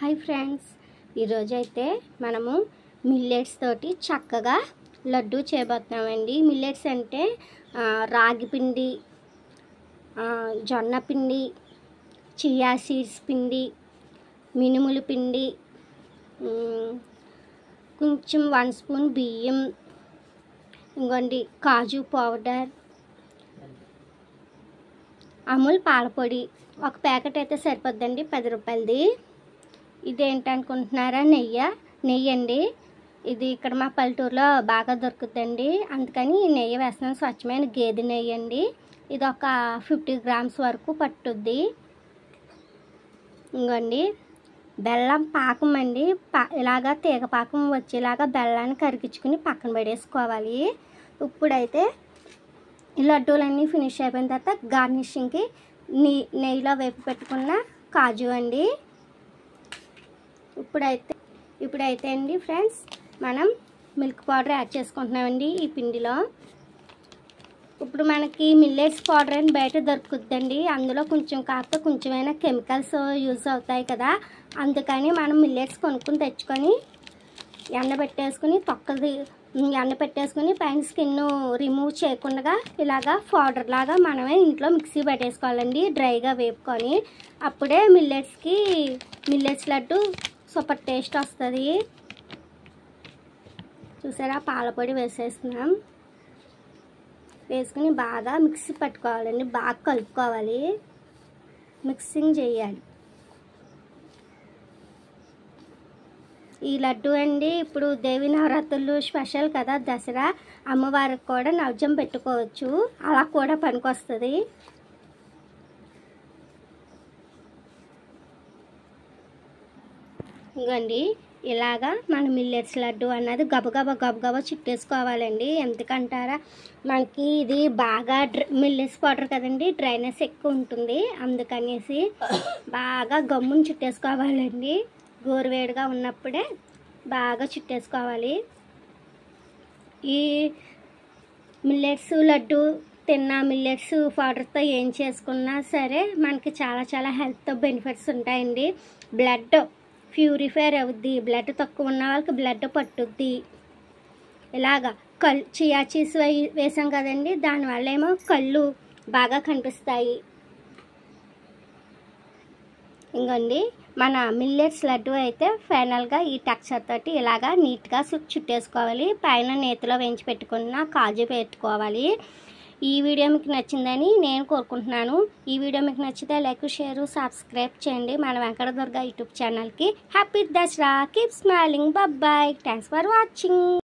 Hi friends, ఈరోజు అయితే మనము మిల్లెట్స్ తోటి చక్కగా లడ్డు చేయబోతున్నామండి. మిల్లెట్స్ అంటే రాగి పిండి, జొన్న పిండి, చియా సీడ్స్ పిండి, మినుముల పిండి, కొంచెం 1 స్పూన్ బియ్యం, ఇంకోండి కాజు పౌడర్, అమూల్ పాలపొడి. ఒక ప్యాకెట్ అయితే సరిపోద్దండి, 10 రూపాయలది. ఇదేంటనుకుంటున్నారా? నెయ్యి అండి. ఇది ఇక్కడ మా పల్లెటూరులో బాగా దొరుకుతుందండి, అందుకని నెయ్యి వేస్తున్నాను. స్వచ్ఛమైన గేదె నెయ్యి అండి. ఇది ఒక 50 గ్రామ్స్ వరకు పట్టుద్ది. ఇంకోండి బెల్లం పాకం అండి. ఇలాగా తీగ పాకం వచ్చేలాగా బెల్లాన్ని కరిగించుకుని పక్కన పడేసుకోవాలి. ఇప్పుడైతే ఈ లడ్డూలన్నీ ఫినిష్ అయిపోయిన తర్వాత గార్నిషింగ్కి నెయ్యిలో వేపి పెట్టుకున్న కాజు అండి. ఇప్పుడైతే అండి ఫ్రెండ్స్, మనం మిల్క్ పౌడర్ యాడ్ చేసుకుంటున్నామండి ఈ పిండిలో. ఇప్పుడు మనకి మిల్లెట్స్ పౌడర్ అని బయట దొరుకుతుందండి. అందులో కాకపోతే కొంచెమైనా కెమికల్స్ యూజ్ అవుతాయి కదా, అందుకని మనం మిల్లెట్స్ కొనుక్కుని తెచ్చుకొని ఎండబెట్టేసుకుని పైన స్కిన్ రిమూవ్ చేయకుండా ఇలాగా పౌడర్ లాగా మనమే ఇంట్లో మిక్సీ పెట్టేసుకోవాలండి, డ్రైగా వేపుకొని. అప్పుడే మిల్లెట్స్ లడ్డు సూపర్ టేస్ట్ వస్తుంది. చూసారా, పాలపొడి వేసేస్తున్నాం. వేసుకుని బాగా మిక్సీ పట్టుకోవాలండి, బాగా కలుపుకోవాలి, మిక్సింగ్ చేయాలి. ఈ లడ్డు అండి ఇప్పుడు దేవి నవరాత్రులు స్పెషల్ కదా, దసరా అమ్మవారికి కూడా నైవేద్యం పెట్టుకోవచ్చు, అలా కూడా పనికొస్తుంది. ఇంకోండి ఇలాగా మన మిల్లెట్స్ లడ్డు అన్నది గబగబా చుట్టేసుకోవాలండి. ఎందుకంటారా, మనకి ఇది బాగా మిల్లెట్స్ పౌడర్ కదండి, డ్రైనెస్ ఎక్కువ ఉంటుంది, అందుకనేసి బాగా గమ్మును చుట్టేసుకోవాలండి. గోరువేడిగా ఉన్నప్పుడే బాగా చుట్టేసుకోవాలి. ఈ మిల్లెట్స్ లడ్డు మిల్లెట్స్ పౌడర్తో ఏం చేసుకున్నా సరే మనకి చాలా హెల్త్ బెనిఫిట్స్ ఉంటాయండి. బ్లడ్ ప్యూరిఫైర్ అవుద్ది, బ్లడ్ తక్కువ ఉన్న వాళ్ళకి బ్లడ్ పట్టుద్ది. ఇలాగా చియా సీడ్స్ వేసాం కదండి, దానివల్ల ఏమో కళ్ళు బాగా కనిపిస్తాయి. ఇంకోండి మన మిల్లెట్స్ లడ్డు అయితే ఫైనల్గా ఈ టెక్స్చర్ తోటి ఇలాగా నీట్గా చుట్టేసుకోవాలి. పైన నేతిలో వేయించి పెట్టుకున్న కాజు పెట్టుకోవాలి. ఈ వీడియో మీకు నచ్చిందని నేను కోరుకుంటున్నాను. ఈ వీడియో మీకు నచ్చితే లైక్, షేర్, సబ్స్క్రైబ్ చేయండి మన వెంకట దుర్గా యూట్యూబ్ ఛానల్కి. Happy Dasara, keep smiling, bye. Thanks for watching.